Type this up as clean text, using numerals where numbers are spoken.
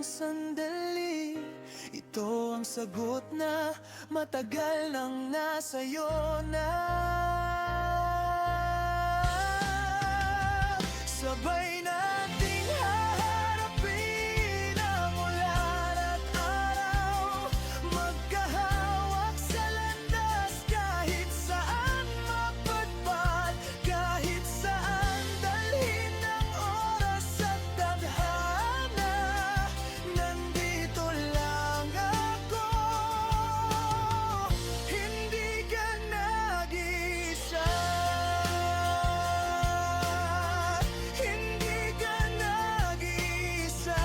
sandali. Ito ang sagot na matagal nang nasa'yo na. Sabay nating haharapin ang ulan at araw, magkahawak sa landas kahit saan mapadpad, kahit saan dalhin ng oras at tadhana. Nandito lang ako, hindi ka nag-iisa. Hindi ka nag-iisa.